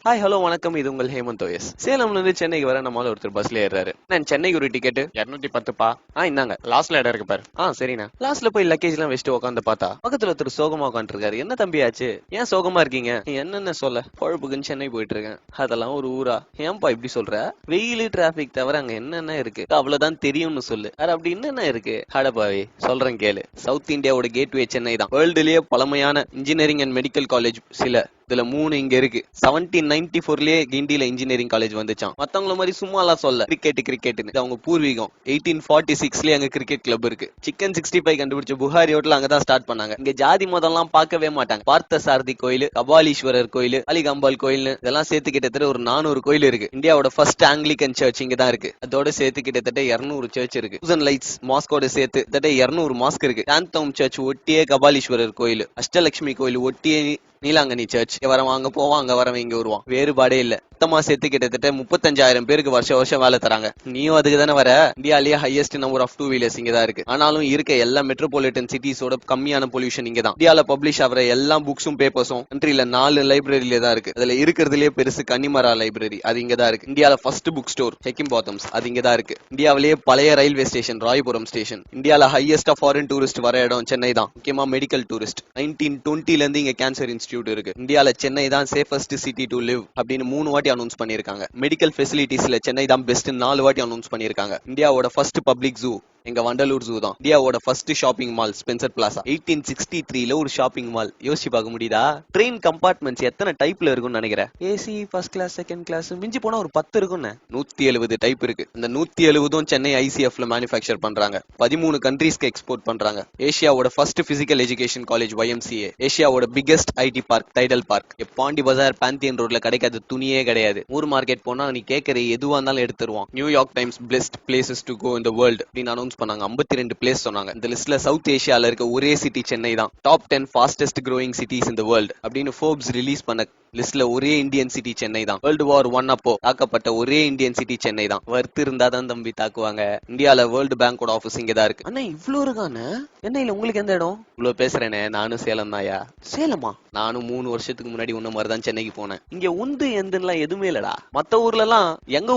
Hi hello வணக்கம். இது உங்கள் ஹேமந்த் ஓஎஸ். சேலம்ல இருந்து சென்னைக்கு வர நம்மளால ஒருத்தர் பஸ்ல ஏறாரு. நான் சென்னைக்கு ஒரு டிக்கெட் 210பா. இந்தாங்க. லாஸ்ட்ல இடம் இருக்கு பாரு. சரிண்ணா. லாஸ்ட்ல போய் லக்கேஜ் எல்லாம் வச்சுட்டு உட்காந்து பார்த்தா பக்கத்துல ஒருத்தர் சோகமா உட்காந்து இருக்காரு. என்ன தம்பி ஆச்சு, ஏன் சோகமா இருக்கீங்க? என்னென்ன சொல்ல, பொழப்புக்குன்னு சென்னை போயிட்டு இருக்கேன். அதெல்லாம் ஒரு ஊரா? ஏன்பா இப்படி சொல்ற? வெயில் டிராபிக் தவிர அங்க என்னென்ன இருக்கு அவ்வளவுதான் தெரியும்னு சொல்லு. அது அப்படி என்னென்ன இருக்கு? அடப்பாவி, சொல்றேன் கேளு. சவுத் இந்தியாவோட கேட்வே சென்னை தான். வேர்ல்டுலயே பழமையான இன்ஜினியரிங் அண்ட் மெடிக்கல் காலேஜ் சில இதுல 3 இங்க இருக்கு. 1794லயே கிண்டில இன்ஜினியரிங் காலேஜ் வந்துச்சான். மத்தவங்கள மாதிரி சும்மா எல்லாம் சொல்ல கிரிக்கெட்னு அவங்க பூர்வீகம். 1846லயே அங்க கிரிக்கெட் கிளப் இருக்கு. சிக்கன் 65 கண்டுபிடிச்ச புகாரி ஹோட்டல் அங்கதான் ஸ்டார்ட் பண்ணாங்க. இங்க ஜாதி மதம் எல்லாம் பார்க்கவே மாட்டாங்க. பார்த்த சாரதி கோயில், கபாலீஸ்வரர் கோயில், அலிகம்பால் கோயில் இதெல்லாம் சேர்த்து கிட்டத்தட்ட ஒரு 400 கோயில் இருக்கு. இந்தியாவோட ஃபர்ஸ்ட் ஆங்கிலிகன் சர்ச் இங்க தான் இருக்கு. அதோட சேர்த்து கிட்டத்தட்ட 200 சர்ச் இருக்கு. 1000 லைட்ஸ் மாஸ்கோட சேர்த்து கிட்டத்தட்ட 200 மாஸ்க் இருக்கு. சாந்தோம் சர்ச் ஒட்டியே கபாலீஸ்வரர் கோயில், அஷ்டலட்சுமி கோயில் ஒட்டியே நீலாங்கனி சர்ச். வரவன் அங்க போவான், அங்க வரவன் இங்க வருவான். வேறுபாடே இல்ல. மொத்தமா சேர்த்து கிட்டத்தட்ட 35,000 பேருக்கு வருஷம் வேலை தராங்க. நீயும் அதுக்கு தானே வர. இந்தியாலேயே ஹையஸ்ட் நம்பர் ஆஃப் 2 வீலர்ஸ் இங்க தான் இருக்கு. ஆனாலும் இருக்க எல்லா மெட்ரோபாலிட்டன் சிட்டிஸோட கம்மியான பொல்யூஷன் இங்க தான். இந்தியால பப்ளிஷ் ஆகிற எல்லா புக்ஸும் பேப்பர்ஸும் கண்ட்ரில 4 லைப்ரரியில தான் இருக்கு. அதுல இருக்கிறதுலயே பெருசு கன்னிமரா லைப்ரரி, அது இங்க தான் இருக்கு. இந்தியால ஃபர்ஸ்ட் புக் ஸ்டோர் ஹெக்கிம் பாத்தம்ஸ், அது இங்க தான் இருக்கு. இந்தியாவிலேயே பழைய ரயில்வே ஸ்டேஷன் ராயபுரம் ஸ்டேஷன். இந்தியால ஹையஸ்டா ஃபாரின் டூரிஸ்ட் வர இடம் சென்னை தான். முக்கியமா மெடிக்கல் டூரிஸ்ட். 1920ல இருந்து இங்க கேன்சர் இன்ஸ்டிடியூட் இருக்கு. இந்தியால சென்னை தான் சேஃபஸ்ட் சிட்டி டு லிவ் அப்படின்னு 3 வாட்டி அனௌன்ஸ் பண்ணிருக்காங்க. மெடிக்கல் ஃபெசிலிட்டிஸ்ல சென்னை தான் பெஸ்ட் 4 வாட்டி அனௌன்ஸ் பண்ணிருக்காங்க. இந்தியாவோட ஃபர்ஸ்ட் பப்ளிக் ஜூ எங்க வண்டலூர் ஜூ தான். இந்தியாவோட first shopping mall Spencer Plaza. 1863ல ஒரு ஷாப்பிங் மால். யோசிச்சு பார்க்க முடியுதா? ட்ரெயின் கம்பார்ட்மெண்ட்ஸ் எத்தனை டைப்ல இருக்கும்னு நினைக்கிறேன்? AC, first class, second class, மிஞ்சி போனா ஒரு 10 இருக்கும்னு. 170 டைப் இருக்கு. இந்த 170 சென்னை ஐசிஎஃப்ல மேனுஃபேக்சர் பண்றாங்க. 13 கண்ட்ரீஸ்க்கு எக்ஸ்போர்ட் பண்றாங்க. ஏசியாவோட first physical education college YMCA. ஏசியாவோட biggest IT park Tidel park. Pondy Bazaar Pantheon ரோட்ல கிடைக்காத துணியே கிடையாது. ஊர் மார்க்கெட் போனா நீ கேட்கற எதுவா இருந்தாலும் எடுத்துருவான். New York Times best places to go in the world அப்படின்னு அனௌன்ஸ் பண்ணாங்க. 52 பிளேஸ் சொன்னாங்க. இந்த லிஸ்ட்ல சவுத் ஏசியால இருக்க ஒரே சிட்டி சென்னை தான். Top 10 fastest growing cities in the world அப்படின்னு ஃபோர்ப்ஸ் ரிலீஸ் பண்ண லிஸ்ட்ல ஒரே இந்தியன் சிட்டி சென்னை தான். வேர்ல்டு வார் 1 அப்போ தாக்கப்பட்ட ஒரே இந்தியன் சிட்டி சென்னை தான். வர்த்து இருந்தா தான் தம்பி தாக்குவாங்க. இந்தியால வேர்ல்டு பேங்கோட ஆபீஸ் இங்க தான் இருக்கு. அண்ணா இவ்ளோ இருக்கானே, சென்னையில உங்களுக்கு எந்த இடம்? இவ்ளோ பேசுறேனே, நானும் சேலம் தாயா. சேலமா? நானும் 3 வருஷத்துக்கு முன்னாடி உன்ன மாதிரி தான் சென்னைக்கு போனேன். இங்க உந்து எந்தெல்லாம் எதுவுமே இல்லடா. மத்த ஊர்ல எல்லாம் எங்க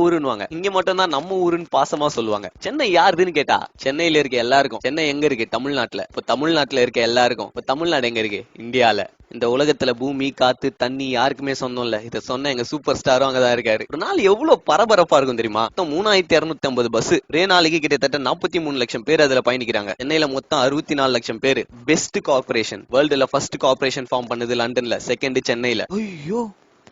ஊருன்னுவாங்க. இங்க மட்டும் தான் நம்ம ஊருன்னு பாசமா சொல்லுவாங்க. சென்னை யாருதுன்னு கேட்டா சென்னையில இருக்க எல்லாருக்கும். சென்னை எங்க இருக்கு? தமிழ்நாட்டுல. இப்ப தமிழ்நாட்டுல இருக்க எல்லாருக்கும் இப்ப தமிழ்நாடு எங்க இருக்கு? இந்தியால. இந்த உலகத்துல பூமி, காத்து, தண்ணி யாருக்குமே சொந்தம் இல்ல. இத சொன்ன எங்க சூப்பர் ஸ்டாரும் அங்கதான் இருக்காரு. ஒரு நாள் எவ்வளவு பரபரப்பா இருக்கும் தெரியுமா? மொத்தம் 3250 பஸ். ஒரே நாளைக்கு கிட்டத்தட்ட 43 லட்சம் பேர் அதுல பயணிக்கிறாங்க. சென்னையில மொத்தம் 64 லட்சம் பேர். பெஸ்ட் கார்பரேஷன் வேர்ல்டுல ஃபர்ஸ்ட் கார்பரேஷன் ஃபார்ம் பண்ணது லண்டன்ல, செகண்ட் சென்னையில. ஐயோ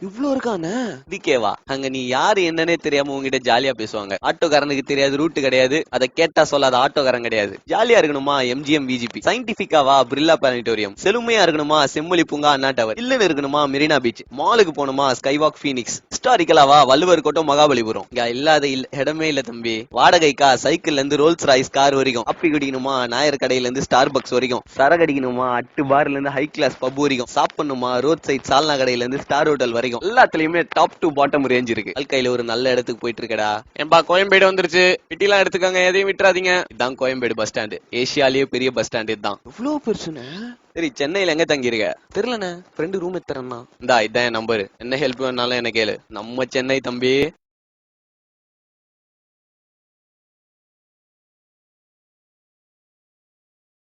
இவ்ளோ இருக்கானே. விக்கேவா? அங்க நீ யாரு என்னன்னே தெரியாம உங்ககிட்ட ஜாலியா பேசுவாங்க. ஆட்டோக்காரனுக்கு தெரியாது, ரூட் கிடையாது, அதை கேட்டா சொல்லாத ஆட்டோக்காரன் கிடையாது. ஜாலியா இருக்கணுமா MGM VGP, சயின்டிபிக்காவா பிர்லா பிளானிட்டோரியம், செழுமையா இருக்கணுமா செம்மொழி பூங்கா அண்ணா டவர், இல்லன்னு இருக்கணுமா மெரினா பீச், மாலுக்கு போகணுமா ஸ்கைவாக் ஃபீனிக்ஸ், ஹிஸ்டாரிக்கலாவா வள்ளுவர் கோட்டம் மகாபலிபுரம். இங்க இல்லாத இடமே இல்ல தம்பி. வாடகைக்கா சைக்கிள்ல இருந்து ரோல்ஸ் ராய்ஸ் கார் வரைக்கும், அப்பி குடிக்கணுமா நாயர் கடையில இருந்து ஸ்டார் பக்ஸ் வரைக்கும், சரகடிக்கணுமா அட்டு பார்ல இருந்து ஹை கிளாஸ் பப் வரைக்கும், சாப்பிடணுமா ரோட் சைட் சால்னா கடையில இருந்து ஸ்டார் ஹோட்டல் வரைக்கும் எல்லாத்துலயுமே டாப் டு பாட்டம் ரேஞ்ச் இருக்கு. வாழ்க்கையில ஒரு நல்ல இடத்துக்கு போயிட்டு இருக்கடா. ஏன்பா கோயம்பேடு வந்துருச்சு, பிட்டிலாம் எடுத்துக்கோங்க, எதையும் விட்டுறாதீங்க. இதான் கோயம்பேடு பஸ் ஸ்டாண்ட். ஏசியாலேயே பெரிய பஸ் ஸ்டாண்ட் இதுதான். இவ்வளவு பெருசுன்னு. சரி, சென்னையில எங்க தங்கி இருக்க? தெரியலண்ணே, ஃப்ரெண்டு ரூம் எடுத்துறேன்னா. இதான் என் நம்பர். என்ன ஹெல்ப் வேணாலும் என்ன கேளு. நம்ம சென்னை தம்பி.